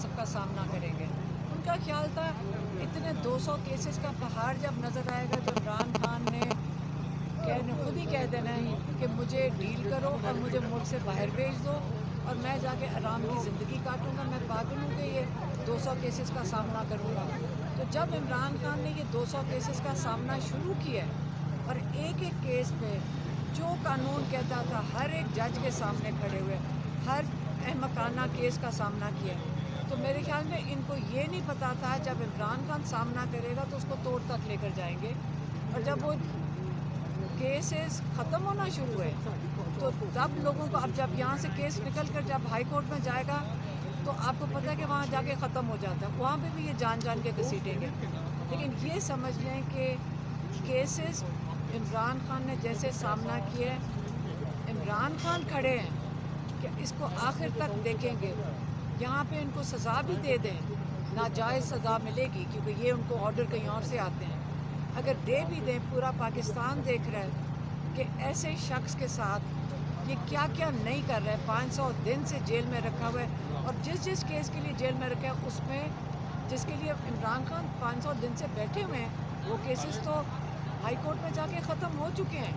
سب کا سامنا کریں گے. ان کا خیال تھا اتنے 200 کیسز کا پہاڑ جب نظر آئے گا تو عمران خان نے خود ہی کہہ دینا ہے کہ مجھے ڈیل کرو اور مجھے ملک سے باہر بھیج دو اور میں جا کے آرام کی زندگی کاٹوں گا. میں پاگل ہوں کہ یہ 200 کیسز کا سامنا کروں گا. تو جب عمران خان نے یہ 200 کیسز کا سامنا شروع کیا اور ایک ایک کیس پہ جو قانون کہتا تھا ہر ایک جج کے سامنے کھڑے ہوئے ہر احمقانہ کیس کا سامنا کیا, تو میرے خیال میں ان کو یہ نہیں پتا تھا جب عمران خان سامنا کرے گا تو اس کو توڑ تک لے کر جائیں گے. اور جب وہ کیسز ختم ہونا شروع ہوئے تو تب لوگوں کو, اب جب یہاں سے کیس نکل کر جب ہائی کورٹ میں جائے گا تو آپ کو پتہ ہے کہ وہاں جا کے ختم ہو جاتا ہے, وہاں پہ بھی یہ جان جان کے گھسیٹیں گے. لیکن یہ سمجھ لیں کہ کیسز عمران خان نے جیسے سامنا کیا, عمران خان کھڑے ہیں کہ اس کو آخر تک دیکھیں گے. یہاں پہ ان کو سزا بھی دے دیں, ناجائز سزا ملے گی کیونکہ یہ ان کو آرڈر کہیں اور سے آتے ہیں. اگر دے بھی دیں, پورا پاکستان دیکھ رہا ہے کہ ایسے شخص کے ساتھ یہ کیا کیا نہیں کر رہا ہے. 500 دن سے جیل میں رکھا ہوا ہے اور جس کیس کے لیے جیل میں رکھا ہے اس میں جس کے لیے عمران خان 500 دن سے بیٹھے ہوئے ہیں وہ کیسز تو ہائی کورٹ میں جا کے ختم ہو چکے ہیں.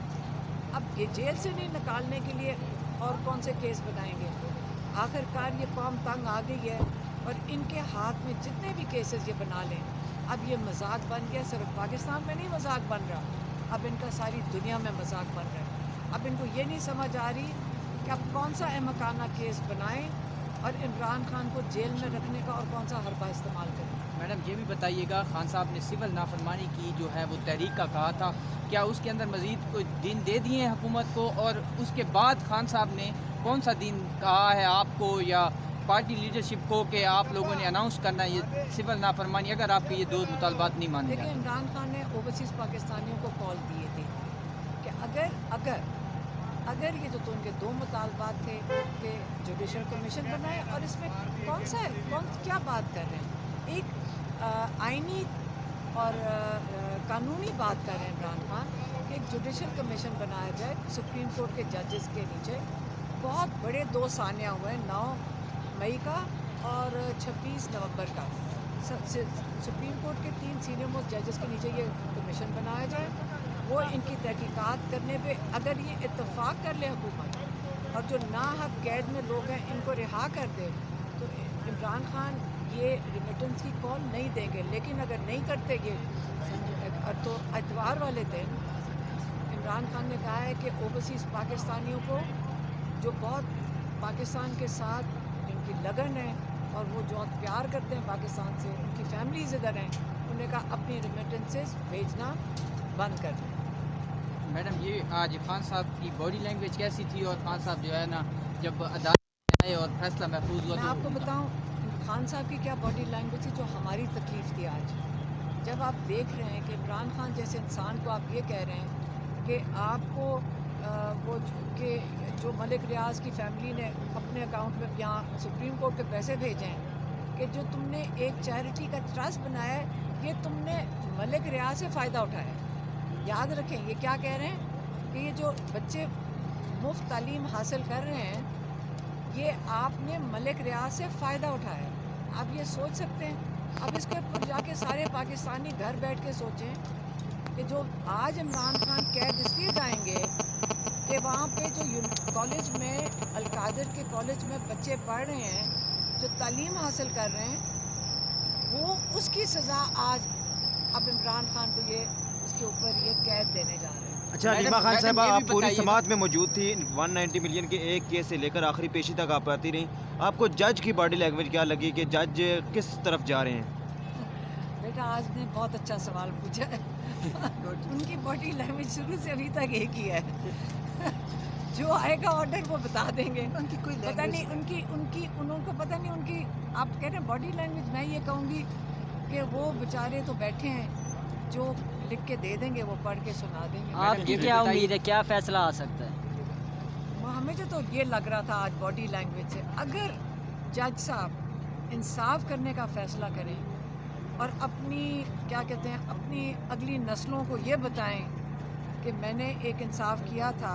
اب یہ جیل سے نہیں نکالنے کے لیے اور کون سے کیس بنائیں گے. آخر کار یہ قوم تنگ آ گئی ہے اور ان کے ہاتھ میں جتنے بھی کیسز یہ بنا لیں, اب یہ مذاق بن گیا. صرف پاکستان میں نہیں مذاق بن رہا, اب ان کا ساری دنیا میں مذاق بن رہا ہے. اب ان کو یہ نہیں سمجھ آ رہی کہ اب کون سا احمقانہ کیس بنائیں اور عمران خان کو جیل میں رکھنے کا اور کون سا حربہ استعمال کریں. میڈم یہ بھی بتائیے گا, خان صاحب نے سول نافرمانی کی جو ہے وہ تحریک کا کہا تھا, کیا اس کے اندر مزید کوئی دن دے دیے ہیں حکومت کو, اور اس کے بعد خان صاحب نے کون سا دن کہا ہے آپ کو یا پارٹی لیڈرشپ کو کہ آپ لوگوں نے اناؤنس کرنا ہے یہ سول نافرمانی اگر آپ کے یہ دو مطالبات نہیں مانے دیکھیں, جاتے؟ عمران خان نے اوورسیز پاکستانیوں کو کال دیے تھے کہ اگر یہ جو تو ان کے دو مطالبات تھے کہ جوڈیشل کمیشن بنائے, اور اس میں کیا بات کر رہے ہیں, ایک آئینی اور قانونی بات کر رہے ہیں عمران خان کہ ایک جوڈیشل کمیشن بنایا جائے سپریم کورٹ کے ججز کے نیچے. بہت بڑے دو سانحہ ہوئے ہیں, 9 مئی کا اور 26 نومبر کا. سپریم کورٹ کے 3 سینئر موسٹ ججز کے نیچے یہ کمیشن بنایا جائے, وہ ان کی تحقیقات کرنے پہ اگر یہ اتفاق کر لے حکومت اور جو ناحق قید میں لوگ ہیں ان کو رہا کر دے تو عمران خان یہ ریمیٹنس کی کال نہیں دیں گے. لیکن اگر نہیں کرتے یہ تو اتوار والے دن عمران خان نے کہا ہے کہ اوورسیز پاکستانیوں کو جو بہت پاکستان کے ساتھ جن کی لگن ہے اور وہ جو پیار کرتے ہیں پاکستان سے, ان کی فیملیز ادھر ہیں, انہوں نے کہا اپنی ریمیٹنسز بھیجنا بند کر دیں. میڈم یہ آج خان صاحب کی باڈی لینگویج کیسی تھی, اور خان صاحب جو ہے نا جب عدالت میں آئے اور فیصلہ محفوظ ہوا میں تو آپ کو بتاؤں خان صاحب کی کیا باڈی لینگویج تھی جو ہماری تکلیف تھی آج. جب آپ دیکھ رہے ہیں کہ عمران خان جیسے انسان کو آپ یہ کہہ رہے ہیں کہ آپ کو وہ کہ جو ملک ریاض کی فیملی نے اپنے اکاؤنٹ میں یہاں سپریم کورٹ کے پیسے بھیجے ہیں, کہ جو تم نے ایک چیریٹی کا ٹرسٹ بنایا ہے یہ تم نے ملک ریاض سے فائدہ اٹھایا ہے. یاد رکھیں یہ کیا کہہ رہے ہیں کہ یہ جو بچے مفت تعلیم حاصل کر رہے ہیں یہ آپ نے ملک ریاض سے فائدہ اٹھایا ہے. آپ یہ سوچ سکتے ہیں. اب اس کے اوپر جا کے سارے پاکستانی گھر بیٹھ کے سوچیں کہ جو آج عمران خان قید اس لیے جائیں گے کہ وہاں پہ جو کالج میں القادر کے کالج میں بچے پڑھ رہے ہیں جو تعلیم حاصل کر رہے ہیں وہ اس کی سزا آج اب عمران خان کو یہ اس کے اوپر یہ قید دینے جا رہے ہیں. اچھا علیمہ خان صاحبہ, آپ پوری سماعت میں موجود تھی, 190 ملین کے ایک کیس سے لے کر آخری پیشی تک آپ آتی رہیں. آپ کو جج کی باڈی لینگویج کیا لگی کہ جج کس طرف جا رہے ہیں؟ بیٹا آج نے بہت اچھا سوال پوچھا ہے. ان کی باڈی لینگویج شروع سے ابھی تک ایک ہی ہے. جو آئے گا آرڈر وہ بتا دیں گے. پتہ نہیں انہوں کو پتہ نہیں ان کی, آپ کہہ رہے ہیں باڈی لینگویج, میں یہ کہوں گی کہ وہ بیچارے تو بیٹھے ہیں جو لکھ کے دے دیں گے وہ پڑھ کے سنا دیں گے. آپ کی کیا امید ہے, کیا فیصلہ آ سکتا ہے؟ ہمیں جو تو یہ لگ رہا تھا آج باڈی لینگویج سے, اگر جج صاحب انصاف کرنے کا فیصلہ کریں اور اپنی کیا کہتے ہیں اپنی اگلی نسلوں کو یہ بتائیں کہ میں نے ایک انصاف کیا تھا